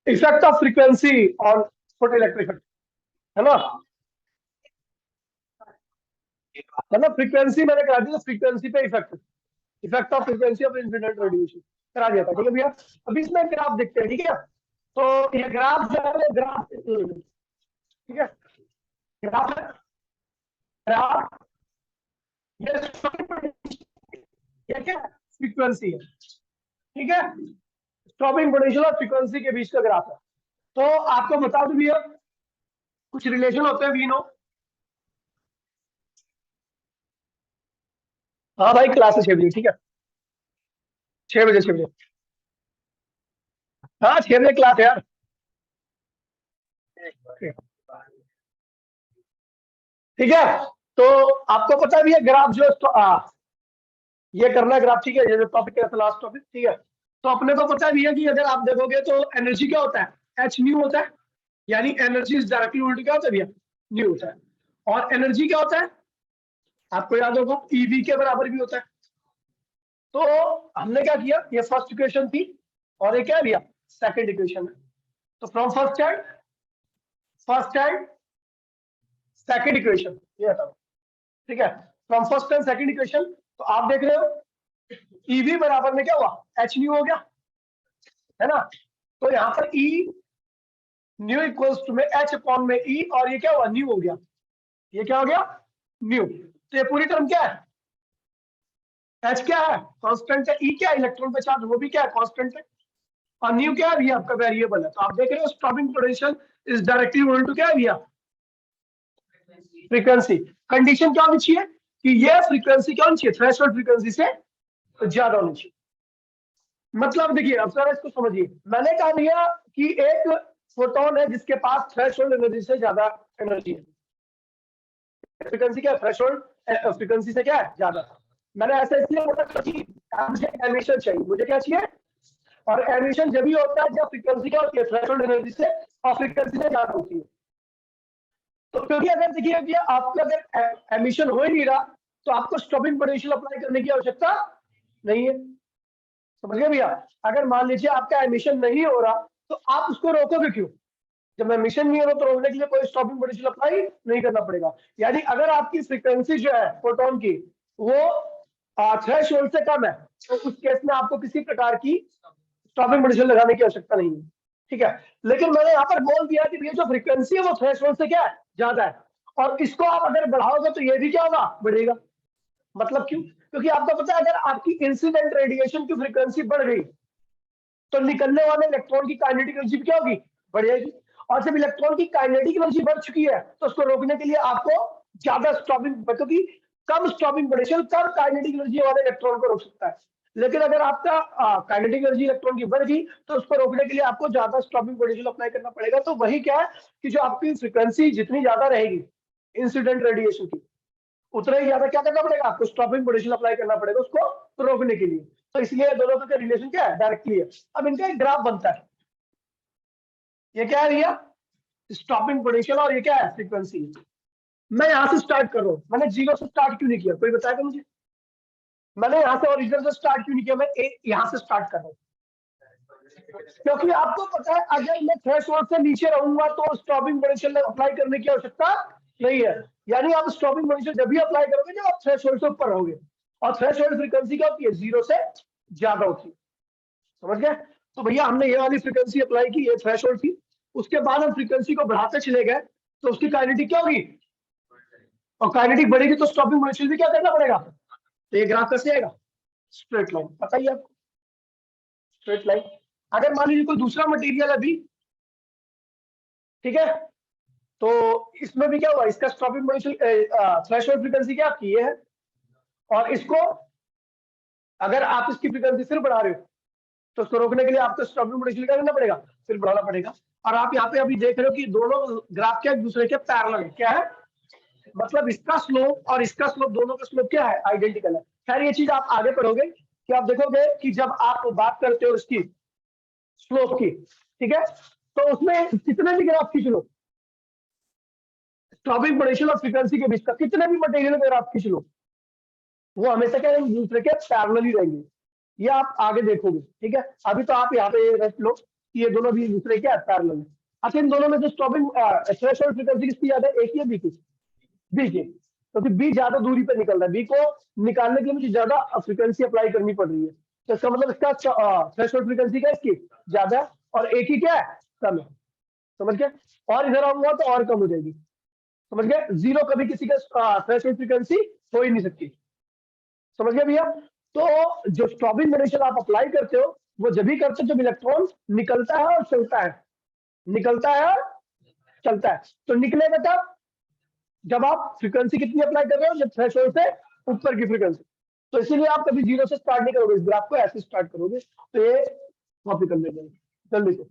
Effect of frequency on photo electric, है ना। मतलब फ्रीक्वेंसी मैंने करा दी, तो फ्रीक्वेंसी पे effect, effect of frequency of incident radiation करा दिया था, ठीक है भैया। अभी इसमें ग्राफ देखते हैं, ठीक है। तो ये ग्राफ जो है, ग्राफ, ठीक है, ग्राफ है, ग्राफ, ये क्या फ्रीक्वेंसी है, ठीक है। स्टॉपिंग पोटेंशियल और फ्रीक्वेंसी के बीच का ग्राफ है। तो आपको बता दूं भैया, कुछ रिलेशन होते हैं, वी नो। हाँ भाई, क्लास है 6 बजे, ठीक है, 6 बजे, 6 बजे। हाँ, 6 बजे क्लास है यार। ठीक है। तो आपको पता है भैया, ग्राफ जो ये करना है ग्राफ, ठीक है, ये जो टॉपिक है लास्ट टॉपिक, ठीक है। तो अपने को पता है भैया कि अगर आप देखोगे तो एनर्जी क्या होता है, एच न्यू होता है, यानी एनर्जी इज डायरेक्टली उल्टी क्या होता है भैया, न्यू होता है। और एनर्जी क्या होता है, आपको याद होगा, ईवी के बराबर भी होता है। तो हमने क्या किया, ये फर्स्ट इक्वेशन थी, और ये क्या है भैया, सेकंड इक्वेशन है। तो from first and second equation, ये बताओ, ठीक है। From first and second equation, तो आप देख रहे हो ईवी बराबर में क्या हुआ, एच न्यू हो गया, है ना। तो यहाँ पर ई न्यू इक्वल्स टू में एच अपॉन में ई, और ये क्या हुआ, न्यू हो गया, ये क्या हो गया, न्यू। तो ये पूरी टर्म क्या है, एच क्या है, कांस्टेंट है, ई क्या है, इलेक्ट्रॉन पे चार्ज, वो भी क्या है, कांस्टेंट है, और न्यू क्या है भैया, आपका वेरिएबल है। तो आप देख रहे हो stopping potential is directly equal to क्या है भैया, फ्रीक्वेंसी। कंडीशन क्या होनी चाहिए कि ये फ्रीक्वेंसी क्या होनी चाहिए, थ्रेशोल्ड फ्रीक्वेंसी से ज्यादा होनी चाहिए। मतलब देखिए, अब सर इसको समझिए, मैंने कहा भैया कि एक फोटोन है जिसके पास थ्रेशोल्ड एनर्जी से ज्यादा एनर्जी है, फ्रीक्वेंसी क्या है, थ्रेशोल्ड फ्रीक्वेंसी से क्या है, ज्यादा। मैंने ऐसा इसलिए बोला क्योंकि मुझे एमिशन चाहिए, मुझे क्या चाहिए, और एमिशन जब भी होता है जब फ्रीक्वेंसी क्या होती है, थ्रेशोल्ड एनर्जी से और फ्रीक्वेंसी से ज्यादा होती है। तो क्योंकि अगर देखिए भैया, आपका अगर एमिशन हो ही नहीं रहा, तो आपको स्टॉपिंग पोटेंशियल अप्लाई करने की आवश्यकता नहीं है, समझ गए भैया। अगर मान लीजिए आपका एमिशन नहीं हो रहा, तो आप उसको रोकोगे क्यों, जब एमिशन नहीं हो रहा तो रोकने के लिए कोई स्टॉपिंग पोटेंशियल अप्लाई नहीं करना पड़ेगा। यानी अगर आपकी फ्रीक्वेंसी जो है फोटोन की, वो थ्रेशोल्ड से कम है, तो उस केस में आपको किसी प्रकार की स्टॉपिंग पोटेंशियल लगाने की आवश्यकता नहीं है, ठीक है। लेकिन मैंने यहाँ पर बोल दिया कि ये जो फ्रीक्वेंसी है वो थ्रेशोल्ड से क्या है, ज्यादा है, और इसको आप अगर बढ़ाओगे तो ये भी क्या होगा, बढ़ेगा। मतलब क्यों, क्योंकि आपको पता है अगर आपकी इंसिडेंट रेडिएशन की फ्रीक्वेंसी बढ़ गई, तो निकलने वाले इलेक्ट्रॉन की काइनेटिक एनर्जी क्या होगी, बढ़ेगी। और जब इलेक्ट्रॉन की काइनेटिक एनर्जी बढ़ चुकी है, तो उसको रोकने के लिए आपको ज्यादा स्टॉपिंग, क्योंकि कम स्टॉपिंग पोटेंशियल कम काइनेटिक एनर्जी वाले इलेक्ट्रॉन को रोक सकता है। लेकिन अगर आपका काइनेटिक एनर्जी इलेक्ट्रॉन की बढ़ गई, तो उसको रोकने के लिए आपको ज्यादा स्टॉपिंग पोटेंशियल अप्लाई करना पड़ेगा। तो वही क्या है कि जो आपकी फ्रीक्वेंसी जितनी ज्यादा रहेगी इंसिडेंट रेडिएशन की, उतना ही ज्यादा क्या करना पड़ेगा, आपको स्टॉपिंग पोटेंशियल अप्लाई करना पड़ेगा उसको रोकने के लिए। तो इसलिए दोनों का रिलेशन क्या है, डायरेक्टली है। अब इनका एक ग्राफ बनता है, ये क्या है भैया, स्टॉपिंग पोटेंशियल, और ये क्या है, फ्रीक्वेंसी। मैं यहां से स्टार्ट कर रहा हूं, मैंने जीरो से स्टार्ट क्यों नहीं किया, कोई बताएगा मुझे, मैंने यहां से ओरिजिनल से स्टार्ट क्यों नहीं किया, मैं यहां से स्टार्ट कर रहा हूं। क्योंकि आपको पता है अगर मैं थ्रेशोल्ड से नीचे रहूंगा तो स्टॉपिंग पोटेंशियल अप्लाई करने की आवश्यकता नहीं है। यानी आप स्टॉपिंग पोटेंशियल जब भी अप्लाई करोगे जब आप थ्रेशोल्ड से ऊपर रहोगे, और थ्रेशोल्ड फ्रीक्वेंसी क्या होती है, जीरो से ज्यादा होती है, समझ गए। तो भैया हमने ये वाली फ्रीक्वेंसी अप्लाई की, ये थ्रेशोल्ड थी। उसके बाद हम फ्रीक्वेंसी को बढ़ाते चले गए, तो उसकी काइनेटिक क्या होगी, और काइनेटिक बढ़ेगी तो स्टॉपिंग पोटेंशियल भी क्या करना पड़ेगा। तो ये ग्राफ कैसे आएगा, स्ट्रेट लाइन, पता ही आपको, स्ट्रेट लाइन। अगर मान लीजिए कोई दूसरा मटेरियल अभी, ठीक है, तो इसमें भी क्या हुआ, इसका स्टॉपिंग पोटेंशियल थ्रेशोल्ड फ्रीक्वेंसी क्या आपकी ये है, और इसको अगर आप इसकी फ्रीक्वेंसी फिर बढ़ा रहे हो, तो उसको रोकने के लिए आपको स्टॉपिंग पोटेंशियल क्या करना पड़ेगा, फिर बढ़ाना पड़ेगा। और आप यहाँ पे अभी देख रहे हो कि दोनों ग्राफ क्या एक दूसरे के पैरेलल है, क्या है, मतलब इसका स्लोप और इसका स्लोप, दोनों का स्लोप क्या है, आइडेंटिकल है। खैर ये चीज आप आगे पढ़ोगे कि आप देखोगे कि जब आप बात करते हो इसकी स्लोप की, ठीक है, तो उसमें कितने भी ग्राफ खींच लो, स्टॉपिंग पोटेंशियल और फ्रीक्वेंसी के बीच का कितने भी मटेरियल में ग्राफ खींच लो, वो हमेशा क्या दूसरे के पैरेलल ही रहेंगे। ये आप आगे देखोगे, ठीक है। अभी तो आप यहाँ पे रेस्ट लो, कि ये दोनों भी एक दूसरे के पैरेलल है। अच्छा, इन दोनों में से स्टॉपिंग थ्रेशोल्ड फ्रीक्वेंसी किसकी ज्यादा है, ए की या बी की? बी की। क्योंकि बी ज्यादा दूरी पे निकल रहा है, बी को निकालने के लिए मुझे ज्यादा फ्रीक्वेंसी अप्लाई करनी पड़ रही है, तो इसका मतलब इसका थ्रेशोल्ड फ्रीक्वेंसी क्या है इसकी ज्यादा है, और ए की क्या है कम है। समझ गए? और इधर आऊंगा तो और कम हो जाएगी। समझ गए? जीरो कभी किसी का थ्रेशोल्ड फ्रीक्वेंसी हो ही नहीं सकती। समझ गए भैया? तो जो स्टॉपिंग पोटेंशियल आप अप्लाई करते हो वो जब भी करते हो जब इलेक्ट्रॉन निकलता है और चलता है, निकलता है और चलता है। तो निकलेगा तब जब आप फ्रीक्वेंसी कितनी अप्लाई कर रहे हो, जब थ्रेशोल्ड से ऊपर की फ्रीक्वेंसी। तो इसीलिए आप कभी जीरो से स्टार्ट नहीं करोगे, इस ग्राफ को ऐसे स्टार्ट करोगे। तो ये कॉपी कर लेंगे जल्दी से।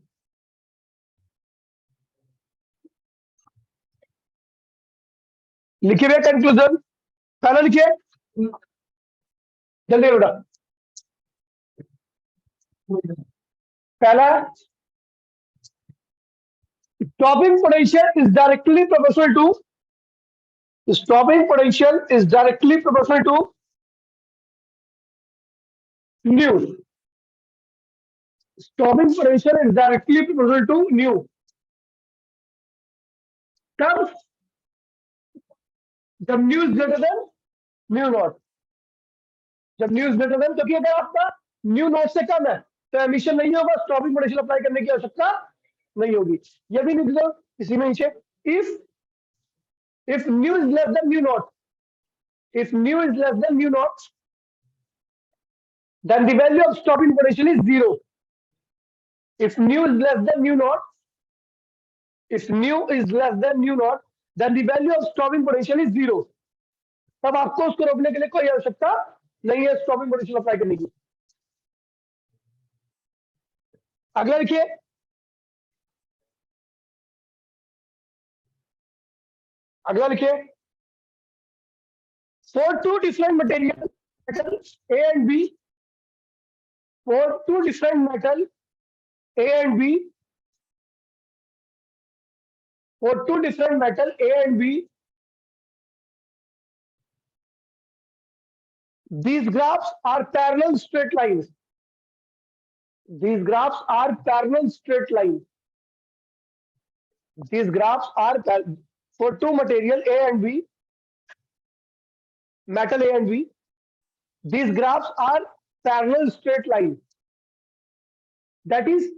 लिखिए भैया कंक्लूजन, पहला लिखिए जल्दी बेटा। पहला, stopping potential is directly proportional to, stopping potential is directly proportional to nu. Stopping potential is directly proportional to nu. तब जब new is greater than new not, जब न्यू इज ग्रेटर देन, क्योंकि अगर आपका न्यू नॉट से कम है तो emission नहीं होगा, स्टॉपिंग पोटेंशियल अप्लाई करने की आवश्यकता नहीं होगी। ये भी लिख दो इसी में नीचे, if new is less than new not, if nu is less than mu naught, then the value of stopping potential is zero. If nu is less than mu naught, if nu is less than mu naught, then the value of stopping potential is zero. तब आपको उसको रोकने के लिए कोई आवश्यकता नहीं है स्टॉपिंग पोटेंशियल अप्लाई करने की। अगला लिखिए, अगला लिखिए, for two different material metal A and B, for two different metal A and B, for two different metal A and B, these graphs are parallel straight lines. These graphs are parallel straight lines. These graphs are for two material A and B, metal A and B. These graphs are parallel straight lines. That is,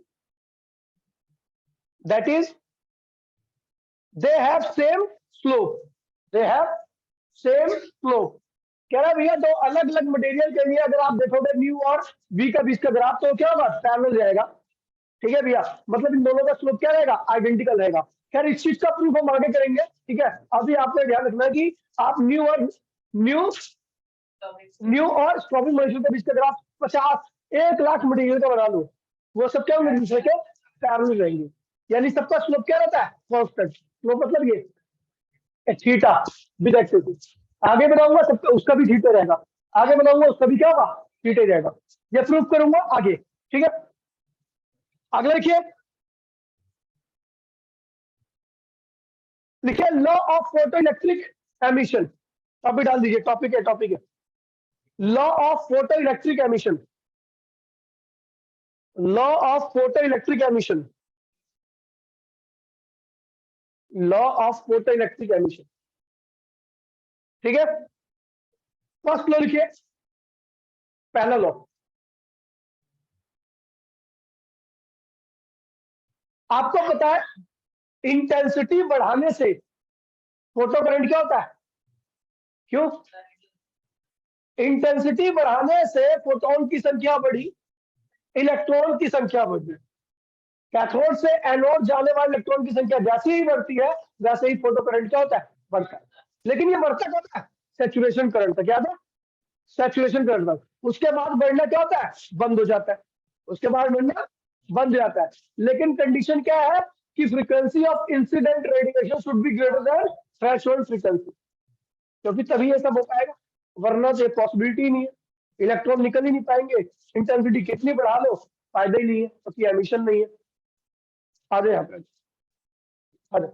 they have same slope. They have same slope. कह रहा भैया दो अलग अलग material के लिए अगर आप देखोगे म्यू और वी का बीच का ग्राफ तो क्या होगा, पैरेलल जाएगा। ठीक है भैया, मतलब इन दोनों का स्लोप क्या रहेगा, आइडेंटिकल रहेगा। खैर इस चीज का प्रूफ हम आगे करेंगे। ठीक है, अभी आपने ध्यान रखना है कि आप न्यू और स्टॉपिंग पोटेंशियल के बीच का ग्राफ 50-1 लाख मटेरियल का बना लो, वो सब क्या होंगे, दूसरे के पैरेलल रहेंगे, यानी सबका स्लोप क्या रहता है, कांस्टेंट। स्लोप मतलब ये थीटा विद एक्सिस। आगे बनाऊंगा सबका उसका भी थीटा रहेगा, आगे बनाऊंगा उसका भी क्या होगा, थीटा रहेगा। ये प्रूफ करूंगा आगे। ठीक है, अगला लिखिए, लिखिए law of photo electric emission. Topic डाल दीजिए, टॉपिक है law of photo electric emission. Law of photo electric emission, law of photo electric emission. ठीक है, फर्स्ट लॉ लिखिए, पहला लॉ, आपको पता है इंटेंसिटी बढ़ाने से फोटो करंट क्या होता है, क्यों? इंटेंसिटी बढ़ाने से फोटोन की संख्या बढ़ी, इलेक्ट्रॉन की संख्या बढ़ी। कैथोड से एनोड जाने वाले इलेक्ट्रॉन की संख्या जैसे ही बढ़ती है वैसे ही फोटो करंट क्या होता है, बढ़ता है। लेकिन ये बढ़ता क्या होता है, सैचुरेशन करंट तक। क्या था, सैचुरेशन करंट तक। उसके बाद बढ़ना क्या होता है, बंद हो जाता है। उसके बाद बढ़ना बंद हो जाता है। लेकिन कंडीशन क्या है कि frequency of incident radiation should be greater than threshold frequency, क्योंकि तभी ये सब हो पाएगा, वरना तो पॉसिबिलिटी नहीं है, इलेक्ट्रॉन निकल ही नहीं पाएंगे। इंटेंसिटी कितनी बढ़ा लो फायदा ही नहीं है, क्योंकि एमिशन नहीं है। आ जाए यहाँ पे, आ जाए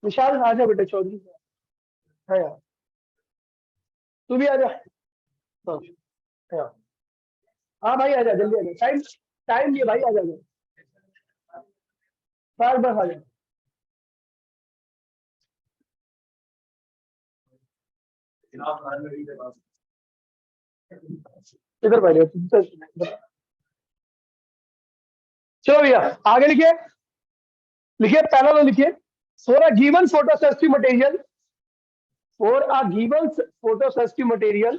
विशाल, आ जा बेटे, चौधरी है यार, तू भी आ जा। हाँ हाँ। हाँ भाई आ जा, जल्दी आ जा, टाइम टाइम ये भाई, आ जा। बस बस आ जाओ, इधर बैठो चलो भैया आगे लिखिए, लिखिए पहला तो लिखिए, for a given photosensitive material, for a given photosensitive material,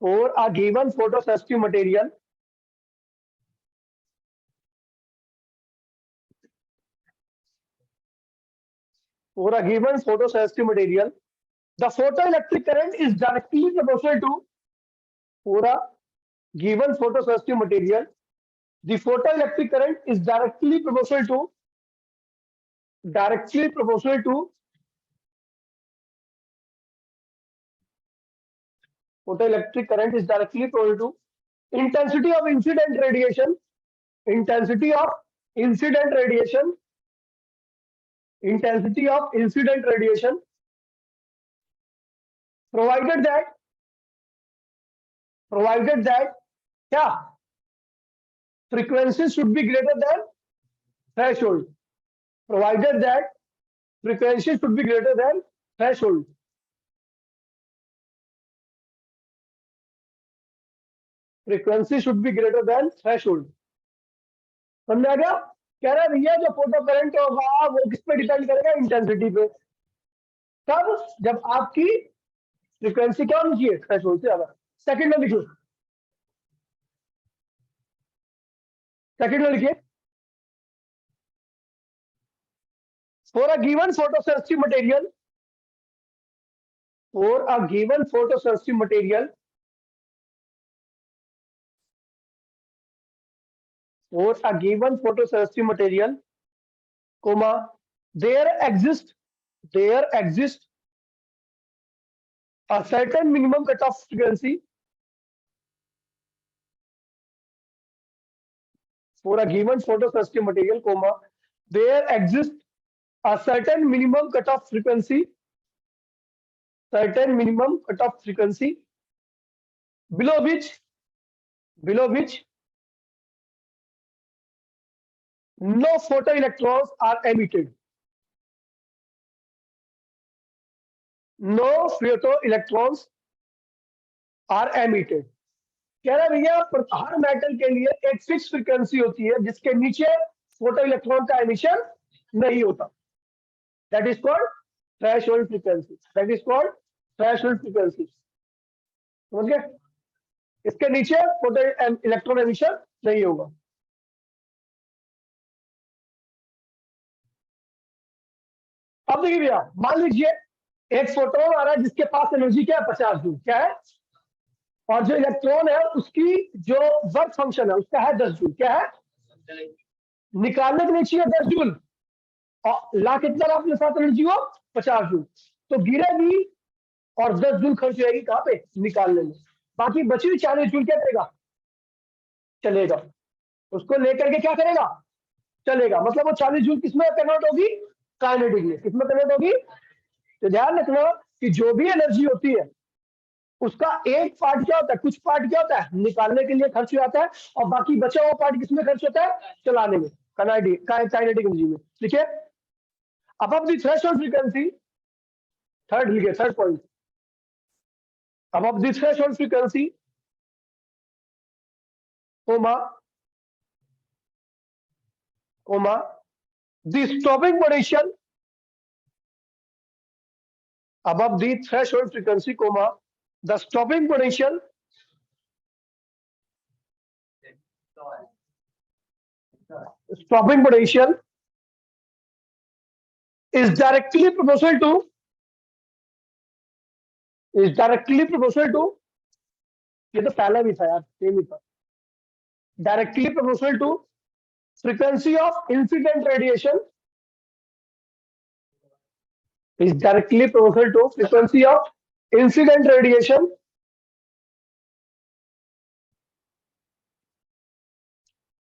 for a given photosensitive material, for a given photosensitive material, the photoelectric current is directly proportional to, for a given photosensitive material, the photoelectric current is directly proportional to photoelectric current is directly proportional to intensity of incident radiation, intensity of incident radiation, intensity of incident radiation, provided that, provided that क्या frequency should be greater than threshold, provided that frequency should be greater than threshold. Frequency should be greater than threshold. समझ आ गया? कह रहा है भैया जो photo current होगा वो किस पे डिपेंड करेगा? इंटेंसिटी पे। तब जब आपकी फ्रीक्वेंसी क्या होनी चाहिए? थ्रेशोल्ड से ज्यादा। सेकंड में लिखिए, सेकंड में लिखिए, for a given photosensitive material, for a given photosensitive material, for a given photosensitive material, comma, there exists a certain minimum cutoff frequency for a given photosensitive material, comma, there exists a certain minimum cutoff frequency, certain minimum cutoff frequency below which no photoelectrons are emitted. No photoelectrons are emitted. कह रहा भैया हर metal के लिए एक fix frequency होती है जिसके नीचे फोटो इलेक्ट्रॉन का एमिशन नहीं होता। That is called threshold frequency, that is called threshold frequency. समझ गए? इसके नीचे फोटो इलेक्ट्रॉन एमिशन नहीं होगा। अब देखिए भैया, मान लीजिए एक फोटोन आ रहा है जिसके पास एनर्जी क्या है? 50 जूल। क्या है? और जो इलेक्ट्रॉन है उसकी जो वर्क फंक्शन है उसका है 10 जूल। क्या है? निकालने के लिए चाहिए 10 जूल और ला कितना ला अपने साथ एनर्जी हो? 50 जूल। तो गिरेगी और 10 जूल खर्च जाएगी कहां पे? निकालने में। बाकी बची हुई 40 जूल क्या करेगा? चलेगा। उसको लेकर के क्या करेगा? चलेगा। मतलब वो 40 जूल किसमें कन्वर्ट होगी? काइनेटिक में। किसमें कन्वर्ट होगी? तो ध्यान रखना कि जो भी एनर्जी होती है उसका एक पार्ट क्या होता है? कुछ पार्ट क्या होता है? निकालने के लिए खर्च हो जाता है और बाकी बचा हुआ पार्ट किसमें खर्च होता है? चलाने में, काइनेटिक एनर्जी में। ठीक है? above the threshold frequency, third लिखिए, third point, above the threshold frequency, comma, the stopping potential, above the threshold frequency, comma, the stopping potential is directly proportional to, ये तो पहला भी था यार, सेम ही था, directly proportional to frequency of incident radiation, is directly proportional to frequency of incident radiation,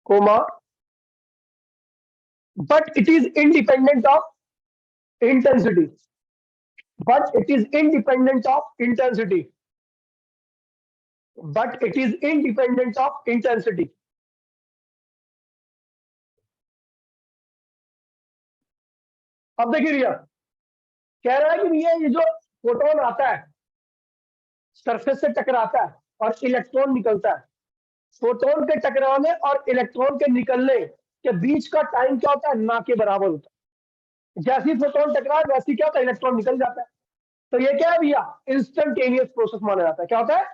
comma, but it is independent of intensity, but it is independent of intensity, but it is independent of intensity. अब देखिए भैया, कह रहा है कि भैया ये जो फोटोन आता है सरफेस से टकराता है और इलेक्ट्रॉन निकलता है, फोटोन के टकराने और इलेक्ट्रॉन के निकलने के बीच का टाइम क्या होता है, ना के बराबर होता है। जैसे ही फोटोन टकराए वैसे क्या होता है, इलेक्ट्रॉन निकल जाता है। तो ये क्या है भैया, इंस्टेंटेनियस प्रोसेस माना जाता है। क्या होता है?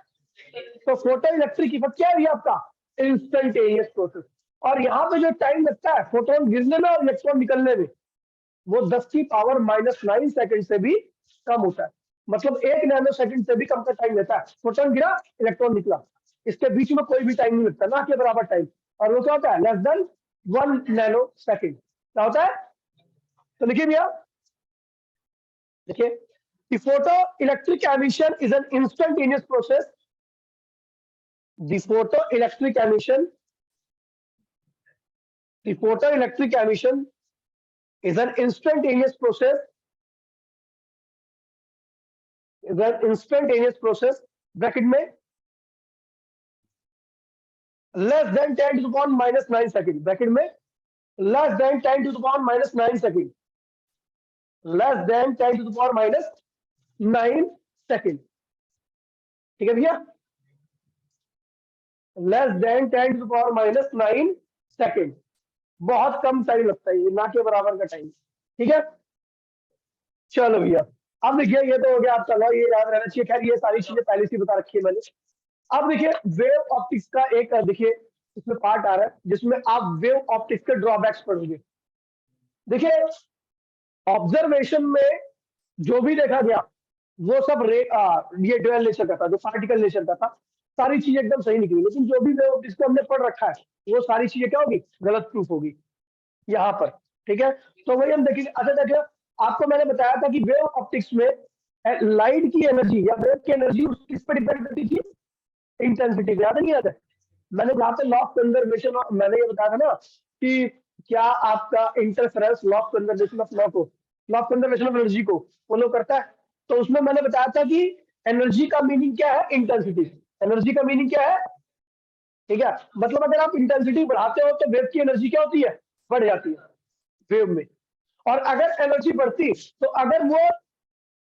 तो फोटो इलेक्ट्रिक इफेक्ट क्या है भैया आपका, इंस्टेंटेनियस प्रोसेस। और यहाँ पे जो टाइम लगता है फोटोन गिरने में और इलेक्ट्रॉन निकलने में, वो 10⁻⁹ सेकंड से भी कम होता है। मतलब 1 नैनो सेकंड से भी कम का टाइम लेता है। फोटोन गिरा, इलेक्ट्रॉन निकला, इसके बीच में कोई भी टाइम नहीं लगता, ना के बराबर टाइम। और वो क्या होता है, लेस देन 1 नैनो सेकंड। क्या होता है? तो लिखिए भैया, देखिए, the photoelectric emission is an instantaneous process. The photoelectric emission, the photoelectric emission is an instantaneous process. Is an instantaneous process. Bracket में less than 10 to the power minus 9 second. Bracket में less than 10 to the power minus 9 second. Less than 10 to the power minus 9 second. ठीक है भैया? Less than 10 to the power minus 9 second. बहुत कम time लगता है, ये ना के बराबर का टाइम। ठीक है, चलो भैया, अब देखिए ये तो हो गया आपका लॉ, ये याद रहना चाहिए। खैर ये सारी चीजें पहले से बता रखी है मैंने। अब देखिए वेव ऑप्टिक्स का एक देखिए इसमें पार्ट आ रहा है जिसमें आप वेव ऑप्टिक्स के ड्रॉबैक्स पढ़ोगे। देखिए ऑब्जर्वेशन में जो भी देखा गया वो सब ये ड्यूअल नेचर का था, जो पार्टिकल नेचर का था, सारी चीजें एकदम सही निकली। लेकिन जो भी वेव ऑप्टिक्स को हमने पढ़ रखा है वो सारी चीजें क्या होगी, गलत प्रूफ होगी यहाँ पर। ठीक है, तो वही हम देखेंगे। अच्छा देखिए, आपको मैंने बताया था कि वेव ऑप्टिक्स में लाइट की एनर्जी या वेव की एनर्जी किस पर डिपेंड करती थी, इंटेंसिटी पे। याद नहीं याद है? मैंने जहाँ पे लॉ ऑफ कंजर्वेशन, मैंने ये बताया था ना कि क्या आपका interference law of conservation of law of conservation of energy को फॉलो करता है। तो उसमें मैंने बताया था कि एनर्जी का मीनिंग क्या है, इंटेंसिटी। एनर्जी का मीनिंग क्या है? ठीक है, मतलब अगर आप इंटेंसिटी बढ़ाते हो तो वेव की एनर्जी क्या होती है, बढ़ जाती है वेव में। और अगर एनर्जी बढ़ती तो अगर वो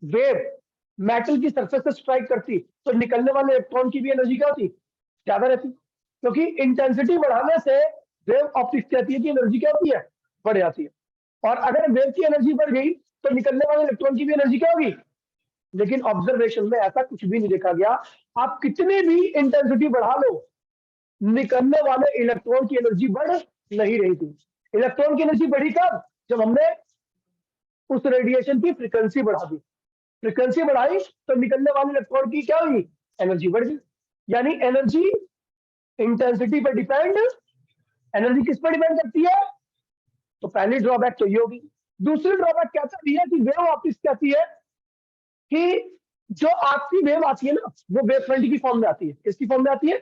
वेव मेटल की सरफेस से स्ट्राइक करती तो निकलने वाले इलेक्ट्रॉन की भी एनर्जी क्या होती, ज्यादा रहती। क्योंकि इंटेंसिटी बढ़ाने से वेव ऑप्टिक्स कहती है कि एनर्जी क्या होती है, बढ़ जाती है। और अगर वेव की एनर्जी बढ़ गई तो निकलने वाले इलेक्ट्रॉन की भी एनर्जी क्या होगी। लेकिन ऑब्जर्वेशन में ऐसा कुछ भी नहीं देखा गया। आप कितनी भी इंटेंसिटी बढ़ा लो, निकलने वाले इलेक्ट्रॉन की एनर्जी बढ़ नहीं रही थी। इलेक्ट्रॉन की एनर्जी बढ़ी कब, जब हमने उस रेडिएशन की फ्रीक्वेंसी बढ़ा दी। फ्रीक्वेंसी बढ़ाई तो निकलने वाले इलेक्ट्रॉन की क्या हुई, एनर्जी बढ़ गई। यानी एनर्जी इंटेंसिटी पर डिपेंड, एनर्जी किस पर डिपेंड करती है। तो पहली ड्रॉबैक तो ये होगी। दूसरी ड्रॉबैक क्या कहती है कि वेव ऑप्टिक्स कहती है कि जो आपकी वेव आती है ना, वो वेव फ्रंट की फॉर्म में आती है। किसकी फॉर्म में आती है?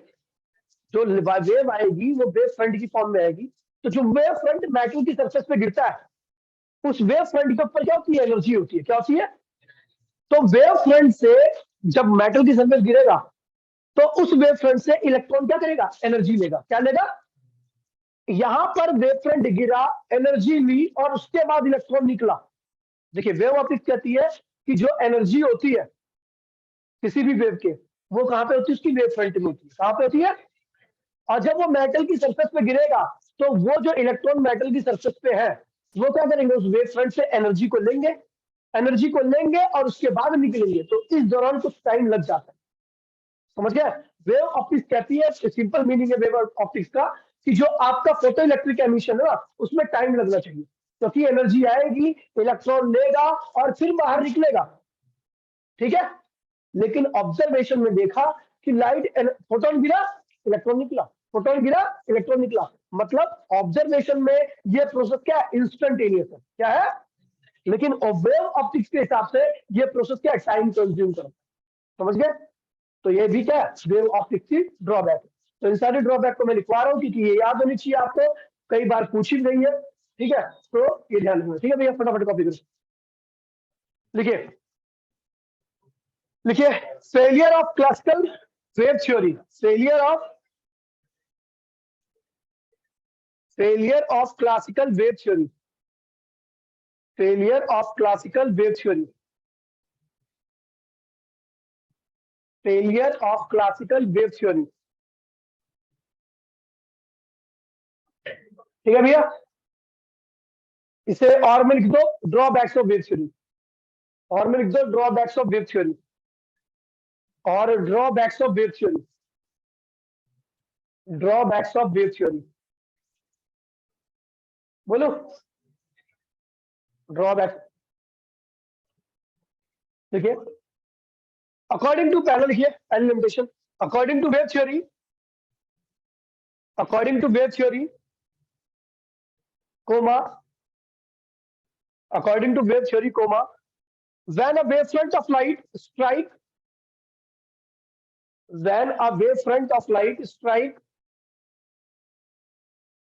जो वेव आएगी वो वेव फ्रंट की फॉर्म में आएगी। तो जो वेव फ्रंट मेटल की सरफेस पे गिरता है, उस वेव फ्रंट के ऊपर क्या होती है, एनर्जी होती है। क्या होती है? तो वेव फ्रंट से जब मेटल की सरफेस गिरेगा तो उस वेव फ्रंट से इलेक्ट्रॉन क्या करेगा, एनर्जी लेगा। क्या लेगा? यहां पर वेव फ्रंट गिरा, एनर्जी ली और उसके बाद इलेक्ट्रॉन निकला। देखिए वेव ऑप्टिक्स कहती है कि जो एनर्जी होती है किसी भी वेव के, वो कहां पे होती है, उसकी वेव फ्रंट में होती है। कहां पे होती है? और जब वो मेटल की सरफेस पे गिरेगा तो वो जो इलेक्ट्रॉन मेटल की सरफेस पे है वो क्या करेंगे, उस वेव फ्रंट से एनर्जी को लेंगे, एनर्जी को लेंगे और उसके बाद निकलेंगे। तो इस दौरान कुछ टाइम लग जाता है। समझ गए? वेव ऑप्टिक्स कहती है, सिंपल मीनिंग है वेव ऑप्टिक्स का, कि जो आपका फोटो इलेक्ट्रिक एमिशन है ना, उसमें टाइम लगना चाहिए। क्योंकि एनर्जी आएगी, इलेक्ट्रॉन लेगा और फिर बाहर निकलेगा। ठीक है, लेकिन ऑब्जर्वेशन में देखा कि लाइट, फोटोन गिरा, इलेक्ट्रॉन निकला, फोटोन गिरा, इलेक्ट्रॉन निकला। मतलब ऑब्जर्वेशन में ये प्रोसेस क्या है, इंस्टेंटेनियस है। क्या है? लेकिन वेव ऑप्टिक्स के हिसाब से ये प्रोसेस क्या है, टाइम कंज्यूम करता है। समझ गए? तो ये भी क्या है, वेव ऑप्टिक्स की ड्रॉबैक है। तो इन सारी ड्रॉबैक को मैं लिखवा रहा हूँ क्योंकि ये याद होनी चाहिए आपको, कई बार पूछी गई है। ठीक है, तो ये ध्यान रखना। ठीक है भैया, फटाफट कॉपी करो, लिखिए लिखिए failure of classical wave theory, failure of classical wave theory. Failure of classical wave theory, failure of classical wave theory. ठीक है भैया, इसे और में लिख दो ड्रॉबैक्स ऑफ वेव थ्योरी, और में लिख दो ड्रॉबैक्स ऑफ वेव थ्योरी, और drawbacks of wave theory, drawbacks of wave theory. बोलो ड्रॉबैक्स। देखिए अकॉर्डिंग टू पहले लिखिए an limitation, according to wave theory, according to wave theory comma, according to wave theory comma, when a wavefront of light strike, when a wavefront of light strike,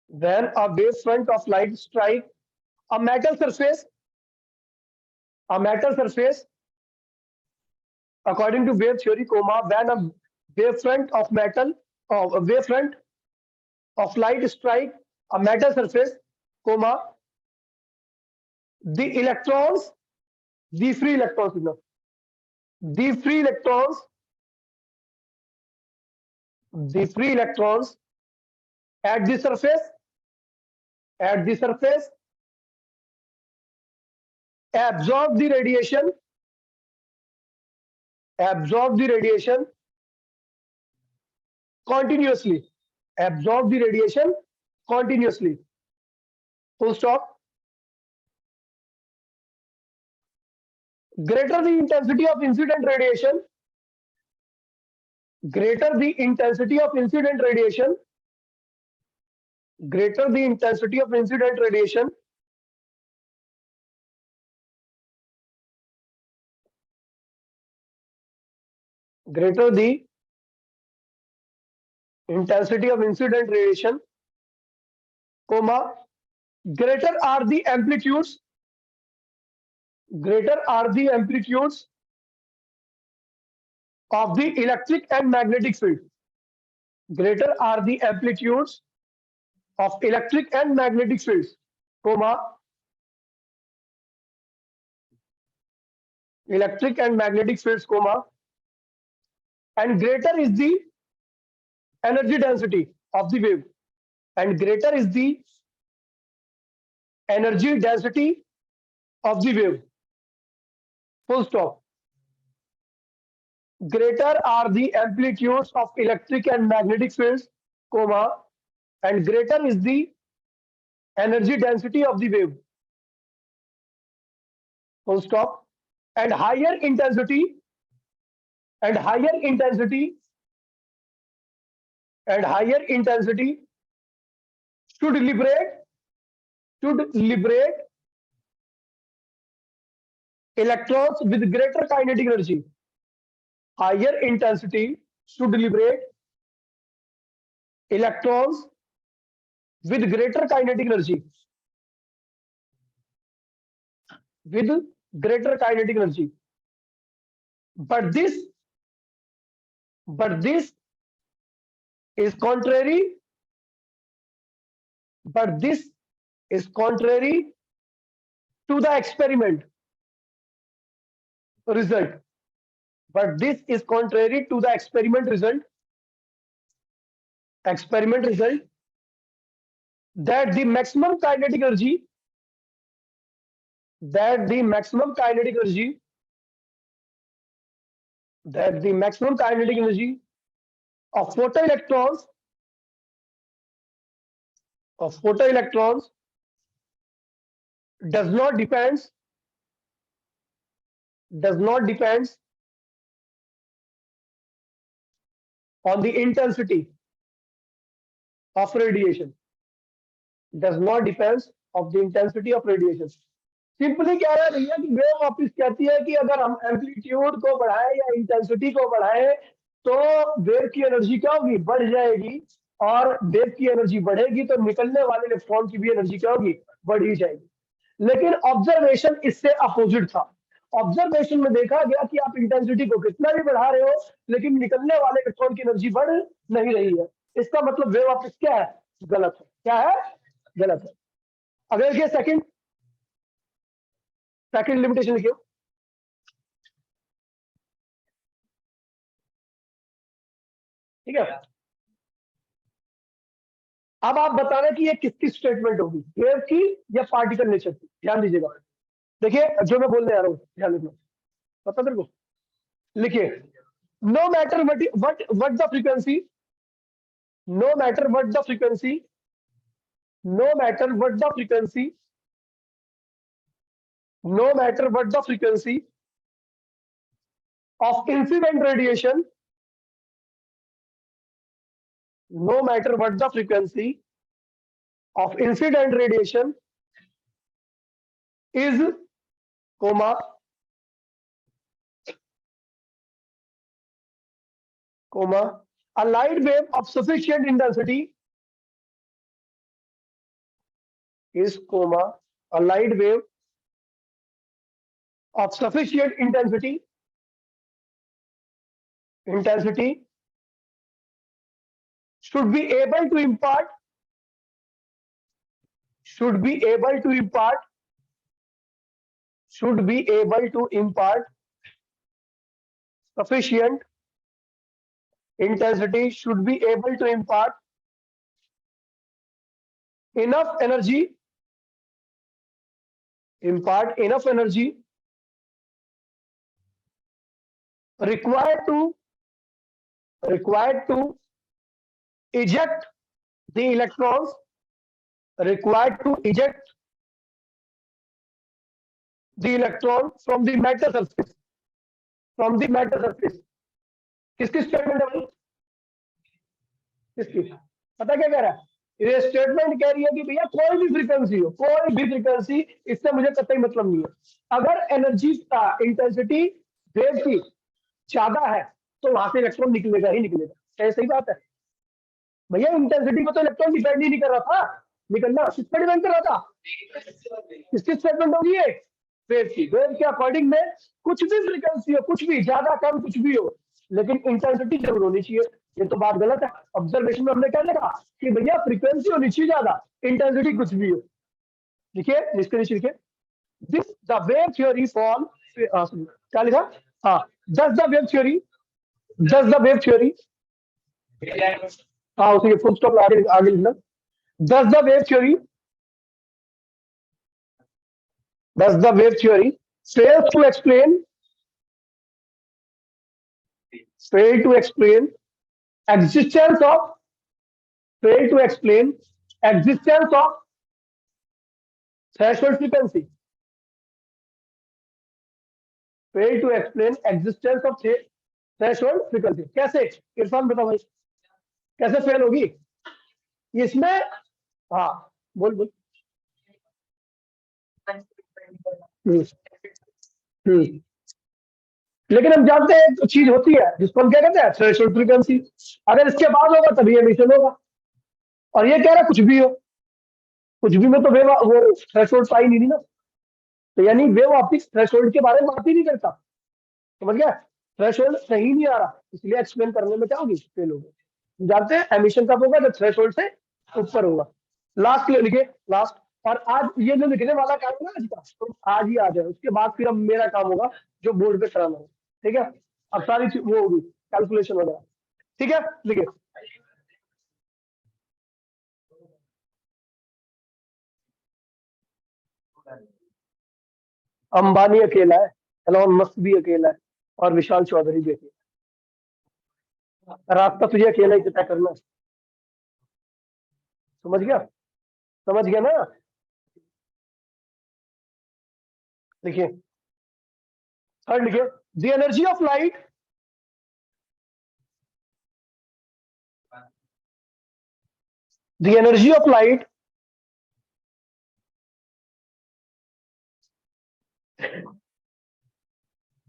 when a wavefront of light strike a metal surface, a metal surface, according to wave theory comma, when a wavefront of metal, a wavefront of light strike a metal surface comma, the electrons, the free electrons, the free electrons, the free electrons at the surface, at the surface absorb the radiation, absorb the radiation continuously, absorb the radiation continuously, full stop. Greater the intensity of incident radiation, greater the intensity of incident radiation, greater the intensity of incident radiation, greater the intensity of incident radiation, comma, greater are the amplitudes, greater are the amplitudes of the electric and magnetic field, greater are the amplitudes of electric and magnetic fields, comma, electric and magnetic fields, comma, and greater is the energy density of the wave, and greater is the energy density of the wave, full stop. Greater are the amplitudes of electric and magnetic fields, comma, and greater is the energy density of the wave, full stop. And higher intensity, and higher intensity, and higher intensity should liberate electrons with greater kinetic energy. Higher intensity should liberate electrons with greater kinetic energy, with greater kinetic energy. But this is contrary, but this is contrary to the experiment result. But this is contrary to the experiment result. Experiment result that the maximum kinetic energy, that the maximum kinetic energy, that the maximum kinetic energy of photoelectrons, of photoelectrons does not depends on the intensity of radiation, does not depends of the intensity of radiation. Simply कह रहा है भैया कि wave वापस कहती है कि अगर हम एम्पलीट्यूड को बढ़ाएं या इंटेंसिटी को बढ़ाएं तो वेव की एनर्जी क्या होगी, बढ़ जाएगी, और वेव की एनर्जी बढ़ेगी तो निकलने वाले इलेक्ट्रॉन की भी एनर्जी क्या होगी, बढ़ ही जाएगी। लेकिन ऑब्जर्वेशन इससे अपोजिट था। ऑब्जर्वेशन में देखा गया कि आप इंटेंसिटी को कितना भी बढ़ा रहे हो लेकिन निकलने वाले इलेक्ट्रॉन की एनर्जी बढ़ नहीं रही है। इसका मतलब वेव वापस क्या है, गलत है। क्या है, गलत है। अगर देखिए सेकंड, सेकंड लिमिटेशन लिखिए। ठीक है, अब आप बताना कि ये किसकी स्टेटमेंट होगी, वेव की या पार्टिकल नेचर की। ध्यान दीजिएगा, देखिए जो मैं बोलने आ रहा हूँ ध्यान रखना, पता तेरे को। लिखिए, no matter what the frequency, no matter what the frequency, no matter what the frequency, no matter what the frequency of incident radiation, no matter what the frequency of incident radiation is, comma, a light wave of sufficient intensity is, a light wave of sufficient intensity should be able to impart sufficient intensity, should be able to impart enough energy required to eject the electrons, required to eject the electron from the matter surface, किसकी statement है भाई, किसकी, पता क्या कह रहा है, ये स्टेटमेंट कह रही है कि भैया कोई भी फ्रीक्वेंसी, इससे मुझे कतई मतलब नहीं है। अगर एनर्जी का इंटेंसिटी वेव की ज्यादा है तो वहां से इलेक्ट्रॉन निकलेगा ही निकलेगा। सही बात है भैया, इंटेंसिटी को तो इलेक्ट्रॉन डिपेंड ही नहीं कर रहा था, निकलना किस पर डिपेंड कर रहा था, किसकी स्टेटमेंट होगी ये, वेव की। वेव के अकॉर्डिंग में कुछ भी फ्रीक्वेंसी हो, कुछ भी ज्यादा कम कुछ भी हो, लेकिन इंटेंसिटी जरूर होनी चाहिए। ये तो बात गलत है। ऑब्जर्वेशन में हमने क्या लिखा कि भैया फ्रीक्वेंसी होनी चाहिए ज्यादा, इंटेंसिटी कुछ भी हो। लिखिए, इसके नीचे लिखिए, this the wave theory for, क्या लिखा, हाँ, जस्ट द वेव थ्योरी, हाँ उसी फुल स्टॉप आगे लिखना, does the wave theory fails to explain existence of threshold frequency, threshold frequency। कैसे इरफान बताओ भाई, कैसे फेल होगी इसमें, हाँ बोल। लेकिन हम जानते हैं एक चीज होती है जिसको हम क्या कहते हैं, थ्रेशोल्ड फ्रीक्वेंसी। अगर इसके बाद होगा तभी एमिशन होगा, और ये कह रहा है कुछ भी हो, कुछ भी में तो वेव वो थ्रेशोल्ड पाई नहीं ना, तो यानी वेव ऑप्टिक्स थ्रेशोल्ड के बारे में बात ही नहीं करता, समझ गया, थ्रेशोल्ड सही नहीं आ रहा, इसलिए एक्सप्लेन करने में क्या होगी, फेल होगी। जानते हैं एमिशन कब होगा, जब थ्रेशोल्ड से ऊपर होगा। लास्ट लिखिए, लास्ट, और आज ये जो लिखने वाला काम है ना आज का, तो आज ही आ जाए, उसके बाद फिर अब मेरा काम होगा जो बोर्ड पे कराना है। ठीक है, अब सारी वो होगी कैलकुलेशन वगैरह। ठीक है, लिखिए, अंबानी अकेला है, एलोन मस्क भी अकेला है, और विशाल चौधरी भी अकेला है। रास्ता तुझे अकेला ही तय करना है। समझ गया ना। देखिए, थर्ड लिखिए, the energy of light, the energy of light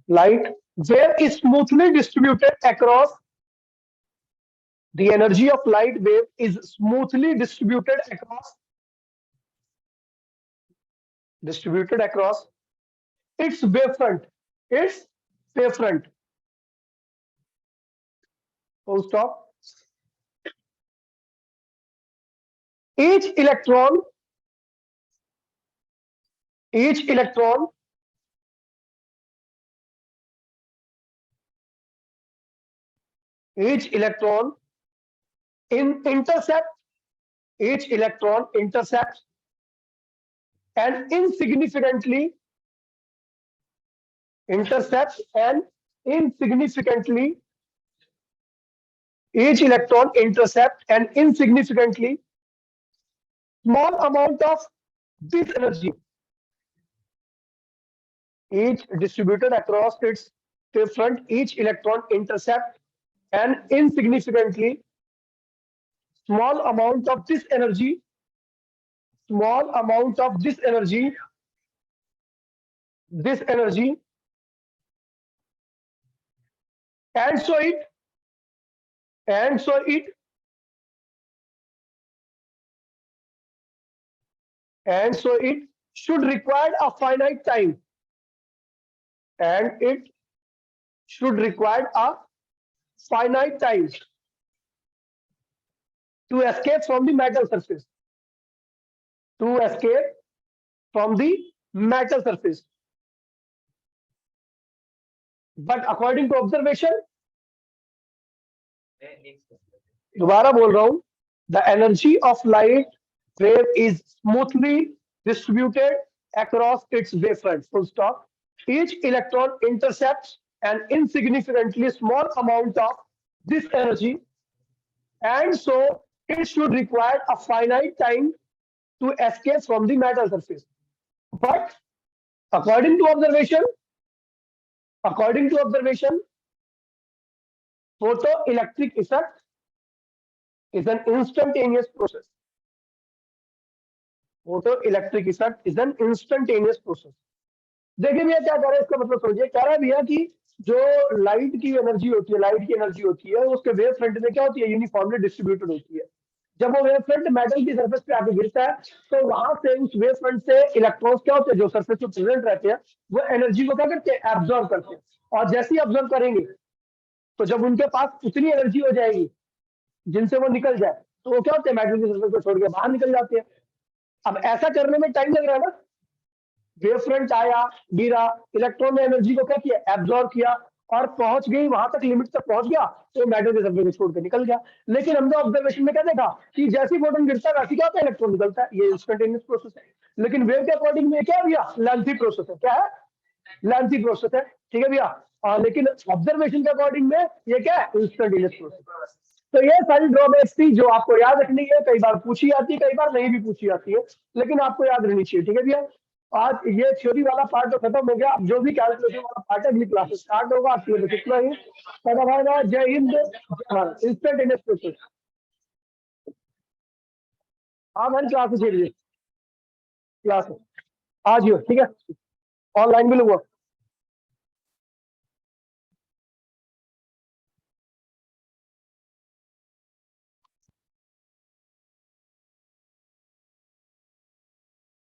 wave is smoothly distributed across, the energy of light wave is smoothly distributed across its wavefront, full stop. Each electron each electron intercepts and insignificantly each electron intercept an insignificantly small amount of this energy, each distributed across its wavefront. Each electron intercept an insignificantly small amount of this energy, small amount of this energy, and so it and so it and so it should require a finite time, and it should require a finite time to escape from the metal surface, to escape from the metal surface. But according to observation, दोबारा बोल रहा हूं, the energy of light wave is smoothly distributed across its wavefront, full stop. Each electron intercepts an insignificantly small amount of this energy, and so it should require a finite time to escape from the metal surface. But according to observation, photoelectric effect is an instantaneous process. Photoelectric effect is an instantaneous process. देखिए भैया क्या कह रहा है, इसका मतलब समझिए, कह रहा है भैया कि जो लाइट की एनर्जी होती है उसके वेव फ्रंट में क्या होती है, यूनिफॉर्मली डिस्ट्रीब्यूटेड होती है. जब वो वेव फ्रंट मेटल की सरफेस पे आके गिरता है तो वहां से उस वेव फ्रंट से इलेक्ट्रॉन्स क्या होते हैं, जो सरफेस पे प्रेजेंट रहते हैं, वो एनर्जी को क्या करते हैं, एब्जॉर्ब करते हैं. और जैसे ही ऑब्जर्व करेंगे तो जब उनके पास उतनी एनर्जी हो जाएगी जिनसे वो निकल जाए, तो वो क्या होते हैं, मेटल की सरफेस को छोड़ के बाहर निकल जाते हैं. अब ऐसा करने में टाइम लग रहा है ना, वेव फ्रंट आया, गिरा, इलेक्ट्रॉन ने एनर्जी को क्या किया, एब्जॉर्ब किया और पहुंच गई, वहां तक लिमिट तक पहुंच गया तो मेटल के सरफेस को छोड़ के निकल गया. लेकिन हमने ऑब्जर्वेशन में क्या देखा कि जैसे फोटोन गिरता है वैसे क्या होता है, इलेक्ट्रॉन निकलता है. ये इंस्टेंटेनियस प्रोसेस है. लेकिन वेव के अकॉर्डिंग में क्या भैया, लेंथी प्रोसेस है. क्या है, लेंथी प्रोसेस है. ठीक है भैया. लेकिन ऑब्जर्वेशन के अकॉर्डिंग में ये क्या है, इंस्टेंटेनियस प्रोसेस. तो ये सारी ड्रॉबैक्स थी जो आपको याद रखनी है. कई बार पूछी जाती है, कई बार नहीं भी पूछी जाती है, लेकिन आपको याद रहनी चाहिए. ठीक है भैया. आज ये थ्योरी वाला पार्ट तो खत्म हो गया. अब जो भी कैलकुलेशन वाला पार्ट है, अगली क्लास स्टार्ट होगा. आपकी कितना ही पता. जय हिंद, जय भारत. Instantaneous process. हाँ मैंने क्लास छेड़ दी, क्लास आज ही हो. ठीक है, ऑनलाइन भी लूंगा.